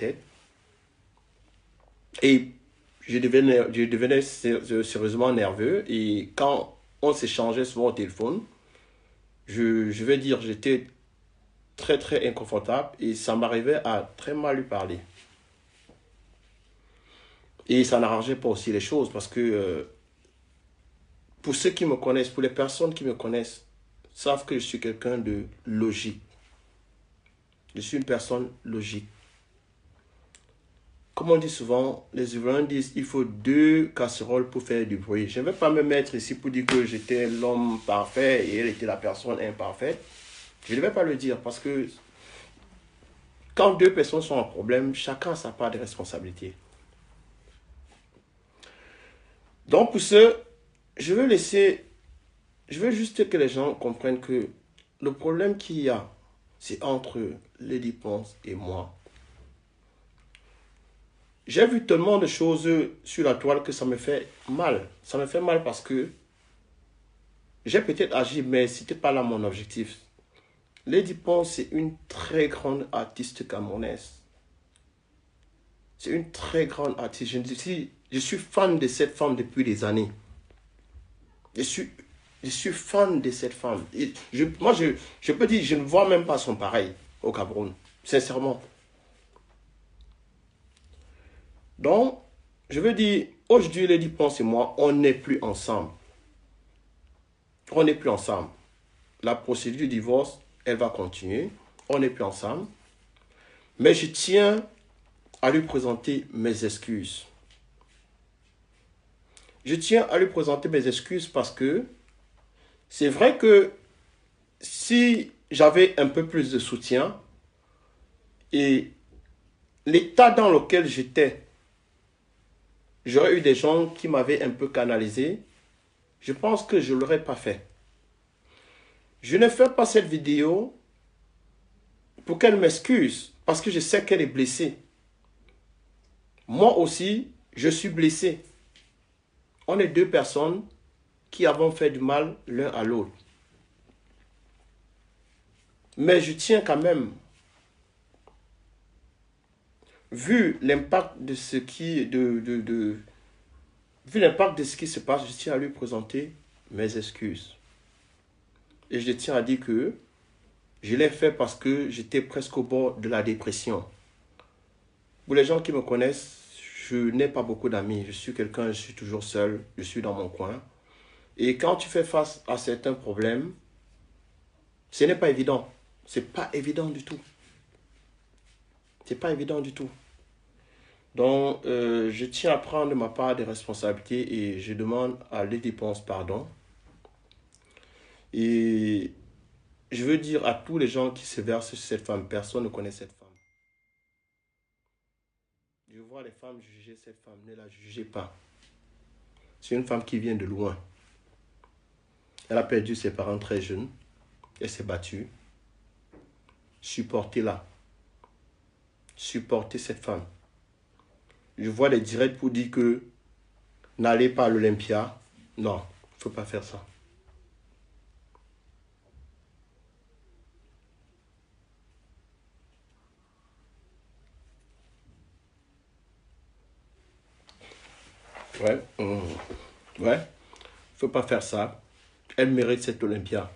tête. Et je devenais sérieusement nerveux. Et quand on s'échangeait souvent au téléphone, je vais dire, j'étais très très inconfortable et ça m'arrivait à très mal lui parler. Et ça n'arrangeait pas aussi les choses parce que pour ceux qui me connaissent, pour les personnes qui me connaissent, savent que je suis quelqu'un de logique. Je suis une personne logique. Comme on dit souvent, les Ivoiriens disent il faut deux casseroles pour faire du bruit. Je ne vais pas me mettre ici pour dire que j'étais l'homme parfait et elle était la personne imparfaite. Je ne vais pas le dire parce que quand deux personnes sont en problème, chacun a sa part de responsabilité. Donc pour ce, je veux juste que les gens comprennent que le problème qu'il y a, c'est entre Lady Ponce et moi. J'ai vu tellement de choses sur la toile que ça me fait mal. Ça me fait mal parce que j'ai peut-être agi, mais ce n'était pas là mon objectif. Lady Ponce, c'est une très grande artiste camerounaise. C'est une très grande artiste. Je suis fan de cette femme depuis des années. Je suis fan de cette femme. Et je peux dire, je ne vois même pas son pareil au Cameroun. Sincèrement. Donc, je veux dire, aujourd'hui, Lady Ponce et moi, on n'est plus ensemble. On n'est plus ensemble. La procédure du divorce, elle va continuer. On n'est plus ensemble. Mais je tiens à lui présenter mes excuses. Je tiens à lui présenter mes excuses parce que c'est vrai que si j'avais un peu plus de soutien et l'état dans lequel j'étais, j'aurais eu des gens qui m'avaient un peu canalisé, je pense que je ne l'aurais pas fait. Je ne fais pas cette vidéo pour qu'elle m'excuse parce que je sais qu'elle est blessée. Moi aussi, je suis blessé. On est deux personnes qui avons fait du mal l'un à l'autre. Mais je tiens quand même, vu l'impact de ce qui, vu l'impact de ce qui se passe, je tiens à lui présenter mes excuses. Et je tiens à dire que je l'ai fait parce que j'étais presque au bord de la dépression. Pour les gens qui me connaissent, je n'ai pas beaucoup d'amis. Je suis quelqu'un, je suis toujours seul, je suis dans mon coin. Et quand tu fais face à certains problèmes, ce n'est pas évident. C'est pas évident du tout. C'est pas évident du tout. Donc, je tiens à prendre ma part de responsabilité et je demande à Lady Ponce pardon. Et je veux dire à tous les gens qui se versent sur cette femme, personne ne connaît cette femme. Je vois les femmes juger cette femme, ne la jugez pas. C'est une femme qui vient de loin. Elle a perdu ses parents très jeunes. Elle s'est battue. Supportez-la. Supportez cette femme. Je vois les directs pour dire que n'allez pas à l'Olympia. Non, il ne faut pas faire ça. Ouais, ouais, faut pas faire ça. Elle mérite cette Olympia.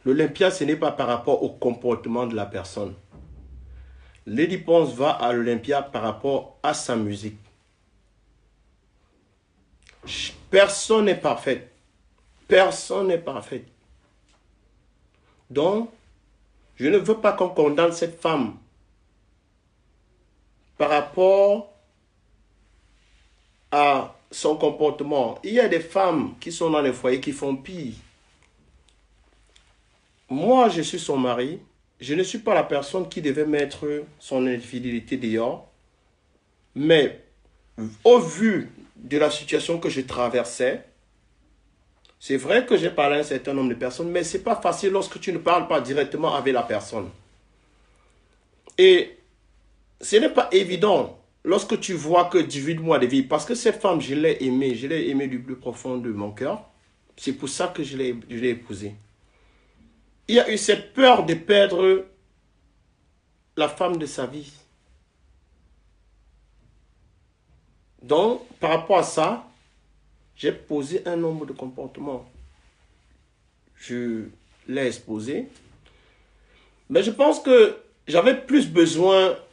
L'Olympia, ce n'est pas par rapport au comportement de la personne. Lady Ponce va à l'Olympia par rapport à sa musique. Personne n'est parfait. Personne n'est parfait. Donc, je ne veux pas qu'on condamne cette femme par rapport à son comportement. Il y a des femmes qui sont dans les foyers qui font pire. Moi, je suis son mari. Je ne suis pas la personne qui devait mettre son infidélité dehors. Mais au vu de la situation que je traversais, c'est vrai que j'ai parlé à un certain nombre de personnes, mais ce n'est pas facile lorsque tu ne parles pas directement avec la personne. Et ce n'est pas évident lorsque tu vois que 18 mois de vie, parce que cette femme, je l'ai aimée du plus profond de mon cœur. C'est pour ça que je l'ai épousée. Il y a eu cette peur de perdre la femme de sa vie. Donc, par rapport à ça, j'ai posé un nombre de comportements. Je l'ai exposé. Mais je pense que j'avais plus besoin